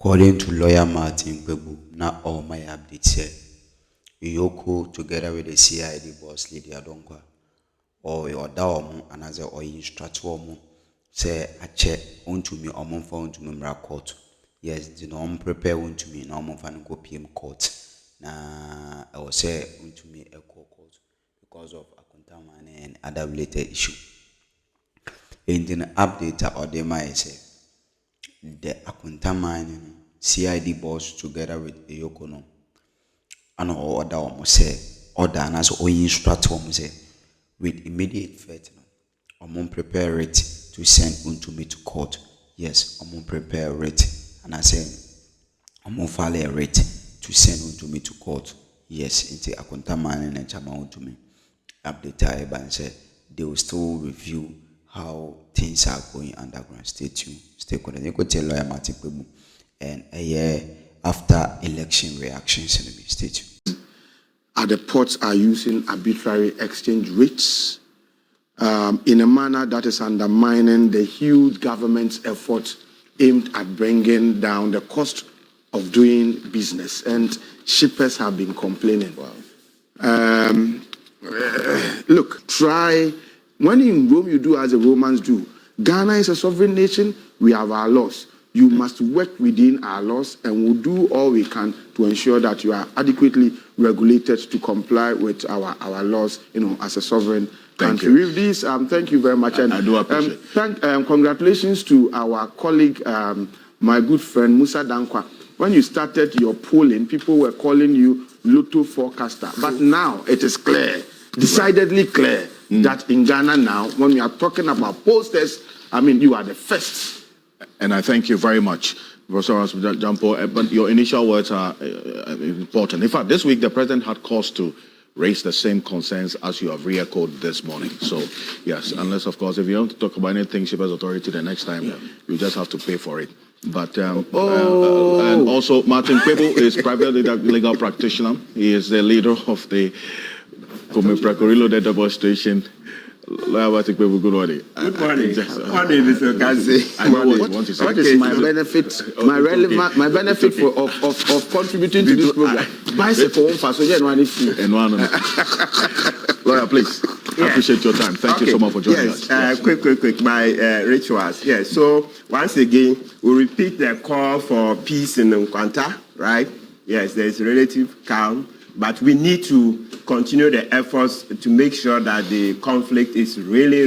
According to lawyer Martin Kpebu, now all my updates here, EOCO together with the CID boss Lady Adonkwa, or Daomu and as or instruct woman say a check Wontumi or phone to member court. Yes, the norm prepare Wontumi normal fan go PM court. Na I will say Wontumi EOCO court because of Akroma and other related issue. In the update or the say the Akroma CID boss together with EOCO no and order almost say order and as or instruct almost say with immediate effect no prepare it to send Wontumi to court. Yes, prepare it and I say file a rate to send Wontumi to court. Yes, into Akroma and Chama Wontumi update and say they will still review how things are going underground. Stay tuned, stay connected. You could tell lawyer Martin Kpebu and a year after election reactions. Stay tuned. The ports are using arbitrary exchange rates in a manner that is undermining the huge government's effort aimed at bringing down the cost of doing business, and shippers have been complaining. Wow. Look, try. When in Rome, you do as the Romans do. Ghana is a sovereign nation. We have our laws. You must work within our laws, and we'll do all we can to ensure that you are adequately regulated to comply with our laws, as a sovereign country. With this, thank you very much. And I do appreciate it. Congratulations to our colleague, my good friend, Musa Dankwa. When you started your polling, people were calling you Lotto forecaster. But now it is clear, decidedly clear, that in Ghana now, when we are talking about posters, you are the first. And I thank you very much, Professor Jampo. But your initial words are important. In fact, this week the president had cause to raise the same concerns as you have re-echoed this morning. So, yes, unless, of course, if you want to talk about anything Shippers Authority the next time, you just have to pay for it. But and also, Martin Kpebu is privately legal practitioner. He is the leader of the Komeprakorilo demonstration. Good morning. Good morning, Mr. Kesi. What is my benefit? My benefit of contributing to this program? Bicycle for so Lawyer, please. I appreciate your time. Thank you so much for joining us. Yes. Quick. My rituals. Yes. So once again, we repeat the call for peace in Nkwanta, right? Yes, there is relative calm, but we need to continue the efforts to make sure that the conflict is really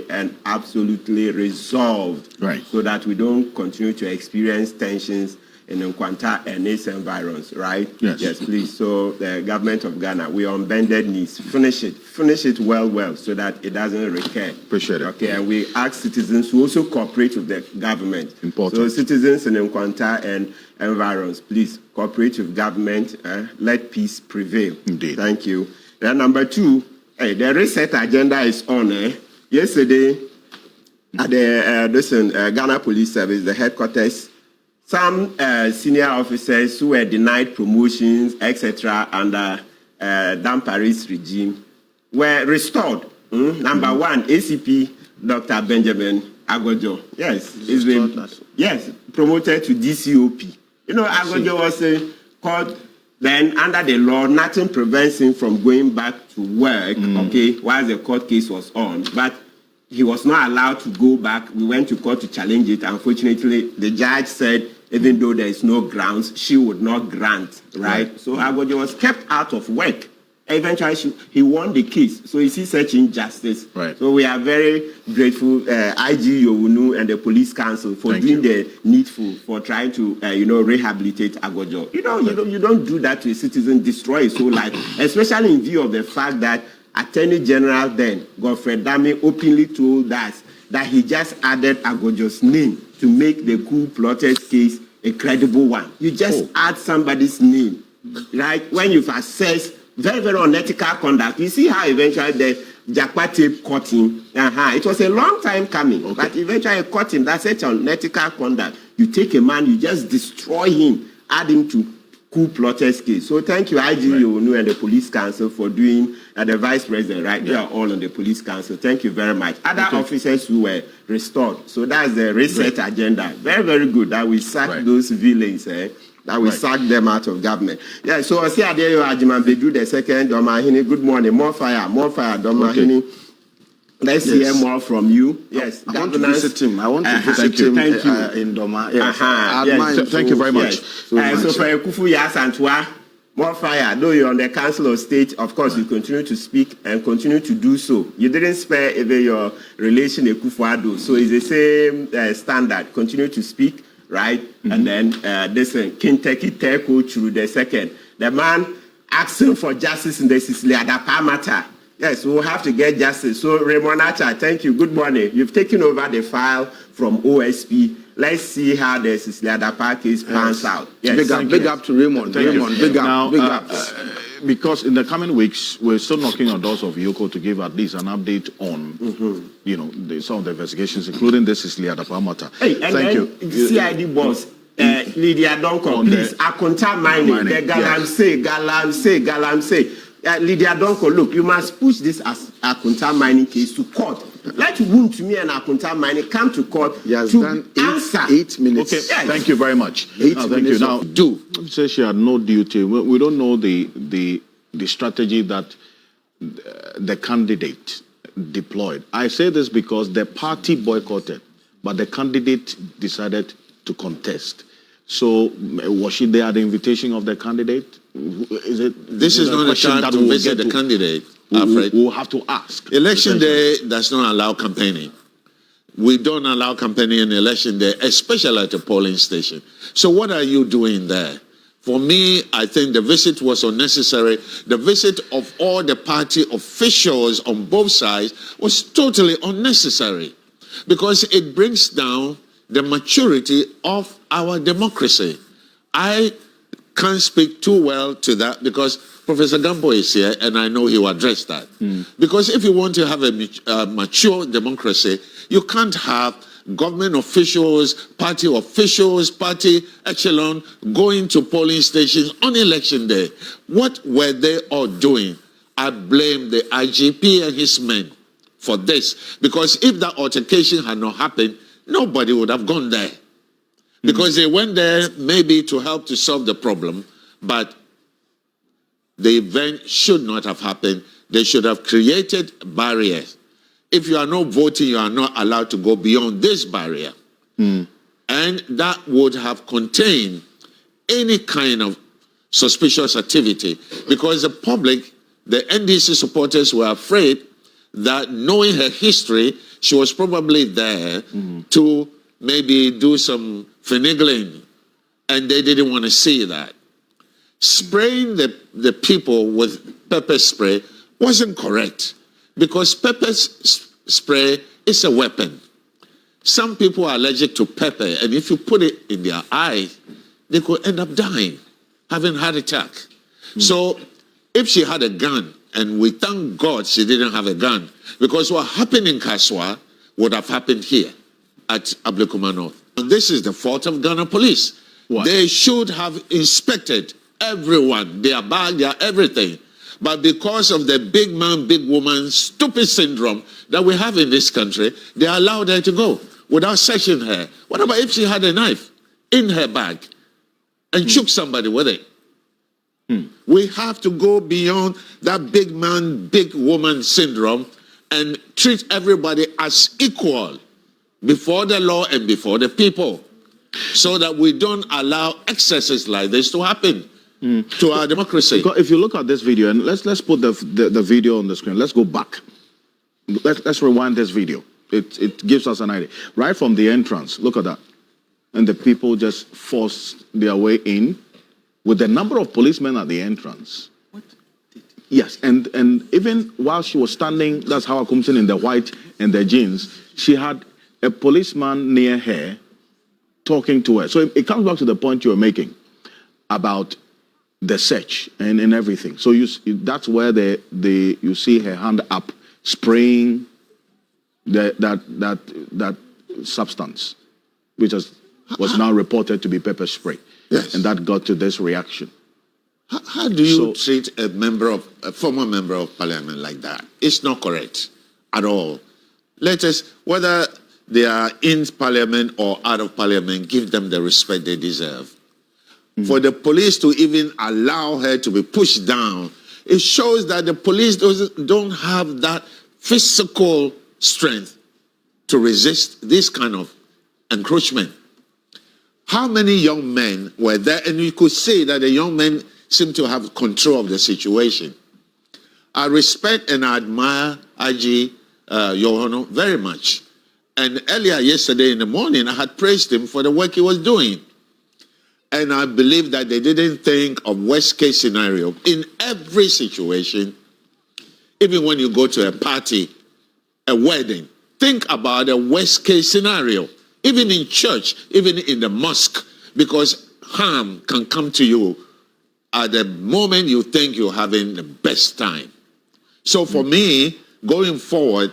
and absolutely resolved, right? So that we don't continue to experience tensions in Nkwanta and its environs, right? Yes, please. So the government of Ghana, we are on bended knees. Finish it well, so that it doesn't recur. Appreciate it. Okay, and we ask citizens to also cooperate with the government. Important. So citizens in Nkwanta and environs, please cooperate with government. Let peace prevail. Indeed. Thank you. Then number two, the reset agenda is on. Yesterday, at the Ghana Police Service, the headquarters, some senior officers who were denied promotions, etc., under Dan Paris regime were restored. Number one, ACP Dr. Benjamin Agojo. Yes, he's been promoted to DCOP. Agojo was called then under the law. Nothing prevents him from going back to work. Okay, while the court case was on, but he was not allowed to go back. We went to court to challenge it. Unfortunately, the judge said, even though there is no grounds, she would not grant, right? So Agojo was kept out of work. Eventually, he won the case. So you see such injustice. Right. So we are very grateful, IG Yowunu and the police council for doing the needful, for trying to, rehabilitate Agojo. You don't do that to a citizen, destroy his whole life, especially in view of the fact that Attorney General then, Godfred Dame, openly told us that he just added Agojo's name to make the coup-plotted case a credible one. You just add somebody's name, right? When you've assessed very, very unethical conduct. You see how eventually the Jakpa tape caught him. It was a long time coming, but eventually caught him. That's such unethical conduct. You take a man, you just destroy him, add him to coup plotters case. So thank you, IG Onu and the Police Council for doing, the Vice President, right? They are all on the Police Council. Thank you very much. Other officers who were restored. So that's the reset agenda. Very, very good that we sack those villains, that we sack them out of government. Yeah, so I see Adeyo Ajiman Bedu the second, Domahini, good morning. More fire, Domahini. Let's hear more from you. Yes, I want to visit him. I want to visit him in Doma. Yes. Thank you very much. Yes. So for Kufu Yasantwa, more fire. Though you're on the Council of State, of course, you continue to speak and continue to do so. You didn't spare even your relation with Kufu-Addo. So it's the same standard. Continue to speak, right? And then Kinteki Teko through the second. The man asking for justice in the Sicily matter. Yes, we'll have to get justice. So, Raymond Acha, thank you. Good morning. You've taken over the file from OSP. Let's see how the Sicily case pans out. Yes. Big up to Raymond. Big up. Because in the coming weeks, we're still knocking on doors of EOCO to give at least an update on, some of the investigations, including this Sicily matter. Hey, thank you. CID boss. Lydia Donko, please, Akunta mining, the Galamsey. Lydia Donko, look, you must push this as Akunta mining case to court. Let Wontumi and Akunta mining come to court to answer. 8 minutes. Okay, yes. Thank you very much. 8 minutes. Thank you. Now, say she had no duty. We don't know the strategy that the candidate deployed. I say this because the party boycotted, but the candidate decided to contest. So, was she there at the invitation of the candidate? This is not a time to visit the candidate, Alfred. We'll have to ask. Election day does not allow campaigning. We don't allow campaigning on election day, especially at a polling station. So what are you doing there? For me, I think the visit was unnecessary. The visit of all the party officials on both sides was totally unnecessary because it brings down the maturity of our democracy. I can't speak too well to that because Professor Gambo is here and I know he will address that. Because if you want to have a mature democracy, you can't have government officials, party echelon going to polling stations on election day. What were they all doing? I blame the IGP and his men for this because if that altercation had not happened, nobody would have gone there. Because they went there maybe to help to solve the problem, but the event should not have happened. They should have created barriers. If you are not voting, you are not allowed to go beyond this barrier. And that would have contained any kind of suspicious activity because the public, the NDC supporters were afraid that knowing her history, she was probably there to maybe do some finagling, and they didn't want to see that. Spraying the people with pepper spray wasn't correct because pepper spray is a weapon. Some people are allergic to pepper, and if you put it in their eye, they could end up dying, having a heart attack. So if she had a gun, and we thank God she didn't have a gun, because what happened in Kaswa would have happened here at Ablekuma North. And this is the fault of Ghana police. What? They should have inspected everyone, their bag, their everything. But because of the big man, big woman, stupid syndrome that we have in this country, they allowed her to go without searching her. What about if she had a knife in her bag and shook somebody with it? We have to go beyond that big man, big woman syndrome and treat everybody as equal before the law and before the people, so that we don't allow excesses like this to happen to our democracy. Because if you look at this video, and let's put the video on the screen. Let's go back. Let's rewind this video. It gives us an idea. Right from the entrance, look at that. And the people just forced their way in with the number of policemen at the entrance. Yes, and even while she was standing, that's how I come in the white and the jeans, she had a policeman near her talking to her. So it comes back to the point you were making about the search and everything. So that's where you see her hand up spraying that substance, which was now reported to be pepper spray. Yes. And that got to this reaction. How do you treat a former member of parliament like that? It's not correct at all. Let us, whether they are in parliament or out of parliament, give them the respect they deserve. For the police to even allow her to be pushed down, it shows that the police don't have that physical strength to resist this kind of encroachment. How many young men were there? And you could say that the young men seem to have control of the situation. I respect and I admire IG Yohano very much. And earlier yesterday in the morning, I had praised him for the work he was doing. And I believe that they didn't think of worst case scenario in every situation. Even when you go to a party, a wedding, think about a worst case scenario. Even in church, even in the mosque, because harm can come to you at the moment you think you're having the best time. So for me, going forward,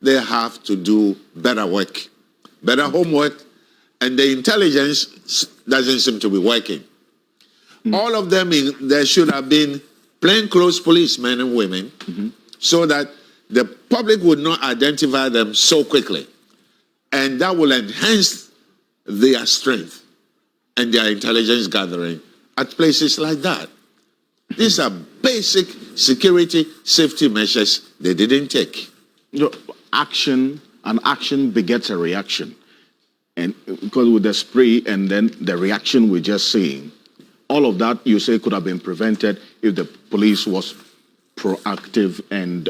they have to do better work, better homework, and the intelligence doesn't seem to be working. All of them, there should have been plainclothes policemen and women so that the public would not identify them so quickly. And that will enhance their strength and their intelligence gathering at places like that. These are basic security, safety measures they didn't take. Action begets a reaction. And because with the spray and then the reaction we're just seeing, all of that you say could have been prevented if the police was proactive and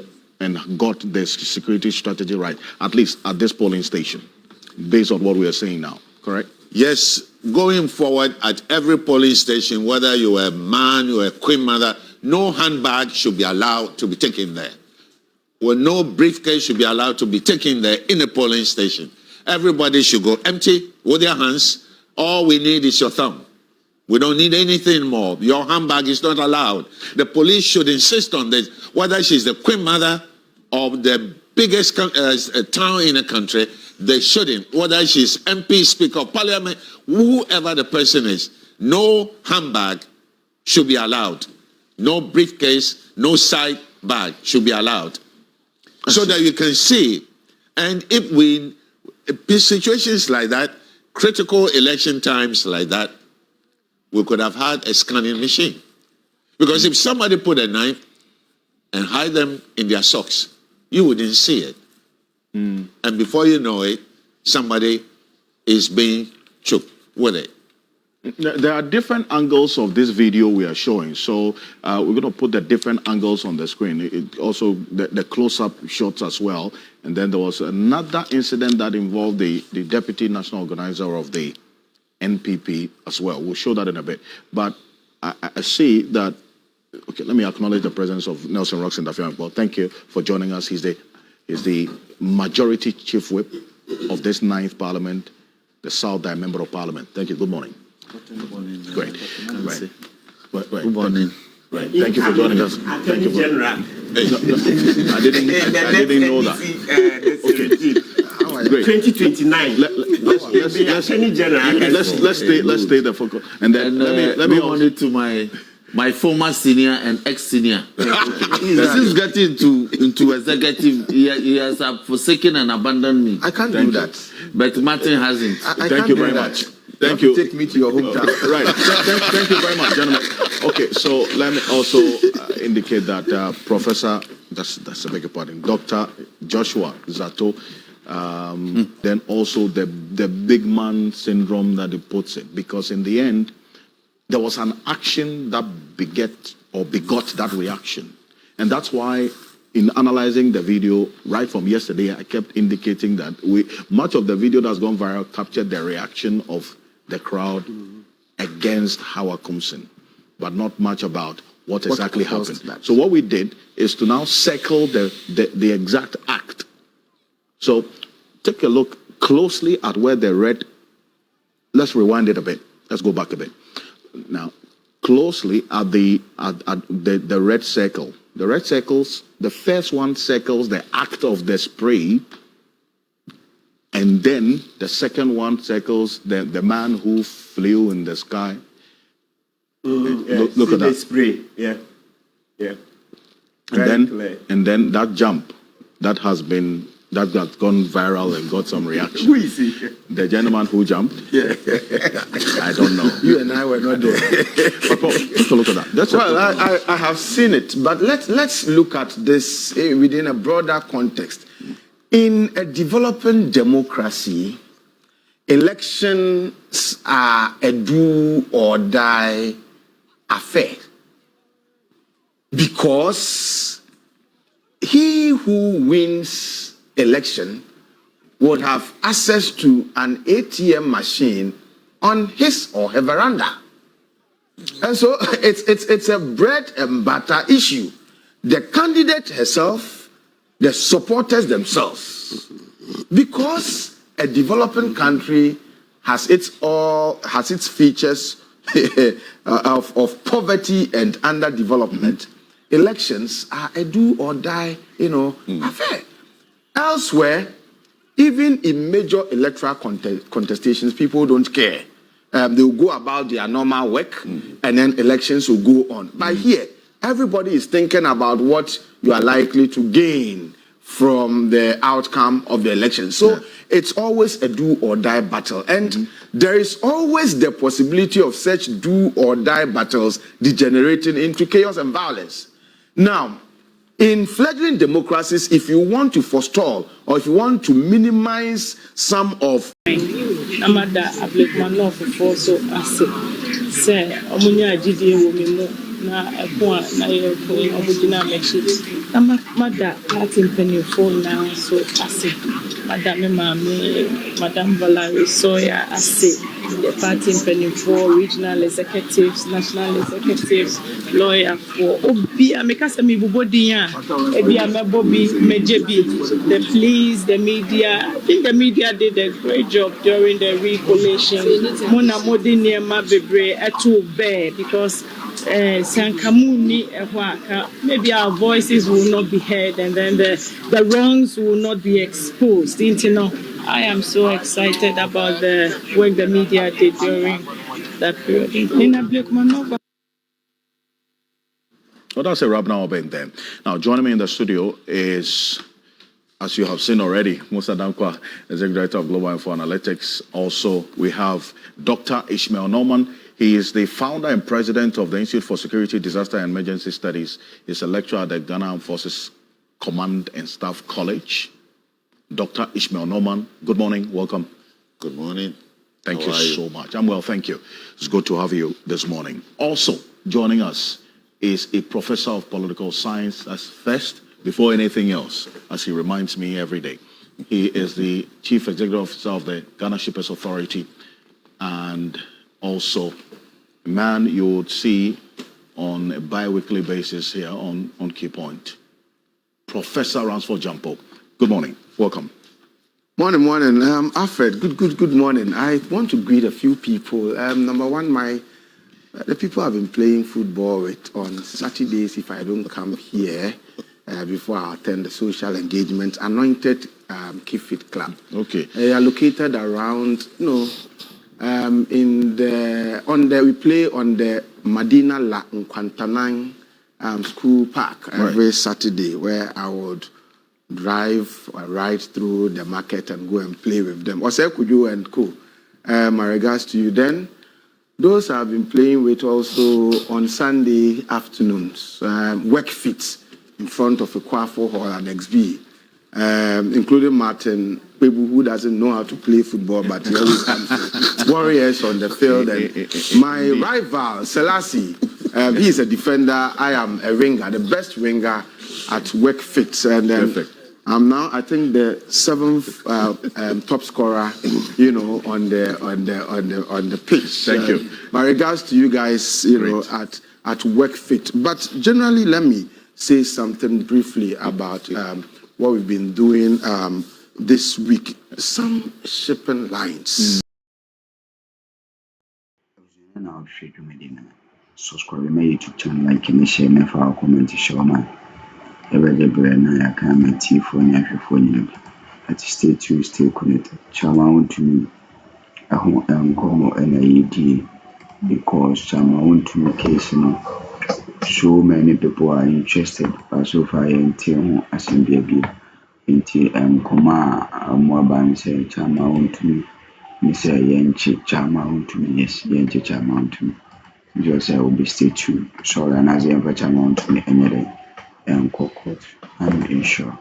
got the security strategy right, at least at this polling station, based on what we are saying now, correct? Yes, going forward at every polling station, whether you're a man, you're a queen mother, no handbag should be allowed to be taken there. Well, no briefcase should be allowed to be taken there in a polling station. Everybody should go empty with their hands. All we need is your thumb. We don't need anything more. Your handbag is not allowed. The police should insist on this, whether she's the queen mother of the biggest town in the country, they shouldn't. Whether she's MP, Speaker of Parliament, whoever the person is, no handbag should be allowed. No briefcase, no side bag should be allowed. So that you can see. And if we, situations like that, critical election times like that, we could have had a scanning machine. Because if somebody put a knife and hide them in their socks, you wouldn't see it. And before you know it, somebody is being choked with it. There are different angles of this video we are showing. So we're going to put the different angles on the screen. Also, the close-up shots as well. And then there was another incident that involved the deputy national organizer of the NPP as well. We'll show that in a bit. But I see that, okay, let me acknowledge the presence of Nelson Roxon Dafian. Well, thank you for joining us. He's the majority chief whip of this 9th parliament, the South Day member of parliament. Thank you. Good morning. Good morning. Great. Right. Good morning. Right. Thank you for joining us. Thank you. General. I didn't know that. Okay. 2029. Let's stay the focus. And then let me on it to my former senior and ex-senior. This is getting into executive. He has forsaken and abandoned me. I can't do that. But Martin hasn't. Thank you very much. Thank you. Take me to your hometown. Right. Thank you very much, gentlemen. Okay, so let me also indicate that Professor, that's a bigger pardon, Dr. Joshua Zato, then also the big man syndrome that he puts it, because in the end, there was an action that begot that reaction. And that's why in analyzing the video right from yesterday, I kept indicating that much of the video that's gone viral captured the reaction of the crowd against Howard Kumsin, but not much about what exactly happened. So what we did is to now circle the exact act. So take a look closely at where the red, let's rewind it a bit. Let's go back a bit. Now, closely at the red circle. The red circles, the first one circles the act of the spray, and then the second one circles the man who flew in the sky. Look at the that. spray. Yeah. And then that jump that has gone viral and got some reaction. Who is he? The gentleman who jumped. Yeah. I don't know. You and I were not there. But take a look at that. Well, I have seen it, but let's look at this within a broader context. In a developing democracy, elections are a do or die affair. Because he who wins election would have access to an ATM machine on his or her veranda. And so it's a bread and butter issue. The candidate herself, the supporters themselves. Because a developing country has its features of poverty and underdevelopment. Elections are a do or die, affair. Elsewhere, even in major electoral contestations, people don't care. They will go about their normal work, and then elections will go on. But here, everybody is thinking about what you are likely to gain from the outcome of the election. So it's always a do or die battle. And there is always the possibility of such do or die battles degenerating into chaos and violence. Now, in fledgling democracies, if you want to forestall or if you want to minimize some of Amada Ablekman for so say Omunya GDA women na ekwa na ye ko omudina mechi Amada party penny phone now so ase Madam Madam Valerie Soya ase the party penny for regional executives, national executives, lawyer for Obi Amekasa mi bubodiya Ebi Amebobi Mejebi, the police, the media. I think the media did a great job during the recollation. Mona Modini Mabebre etu bear because Sankamuni maybe our voices will not be heard and then the wrongs will not be exposed. I am so excited about the work the media did during that period. Well, that's a wrap now, Ben. Then. Now, joining me in the studio is, as you have seen already, Musa Dankwa, Executive Director of Global Info Analytics. Also, we have Dr. Ishmael Norman. He is the founder and president of the Institute for Security, Disaster and Emergency Studies. He's a lecturer at the Ghana Armed Forces Command and Staff College. Dr. Ishmael Norman, good morning. Welcome. Good morning. Thank you so much. I'm well, thank you. It's good to have you this morning. Also, joining us is a professor of political science as first, before anything else, as he reminds me every day. He is the chief executive officer of the Ghana Shippers Authority and also a man you would see on a bi-weekly basis here on Key Point. Professor Ransford Jampo. Good morning. Welcome. Morning. Alfred, good morning. I want to greet a few people. Number one, the people I've been playing football with on Saturdays, if I don't come here before I attend the social engagement, Anointed Keep Fit Club. Okay. They are located around, we play on the Madina La Nkwantanang school park every Saturday, where I would drive or ride through the market and go and play with them. Ose Kuju and Co. My regards to you. Then, those I've been playing with also on Sunday afternoons, work fit in front of a Kwafo Hall and XB, including Martin, people who doesn't know how to play football, but he always comes to warriors on the field. And my rival, Selassie, he is a defender. I am a winger, the best winger at work fit. And I'm now, I think, the 7th top scorer, on the pitch. Thank you. My regards to you guys, at work fit. But generally, let me say something briefly about what we've been doing this week. Some shipping lines. Subscribe to my YouTube channel, like and share, and follow, comment, share, man. Every brand I can make tea for you, at stay tuned, stay connected. Chama Wontumi, Akroma, and ED, because Chama Wontumi case, so many people are interested, but so far until assembly nti nkɔmɔ a aba ne sɛ Chama Wontumi ne sɛ yɛnkye Chama Wontumi, yes, yɛnkye Chama Wontumi. Just say will be stay tuned. Sorry, and as I ever Chama Wontumi ɛnyɛ dɛ ɛnkɔ court. I'm unsure.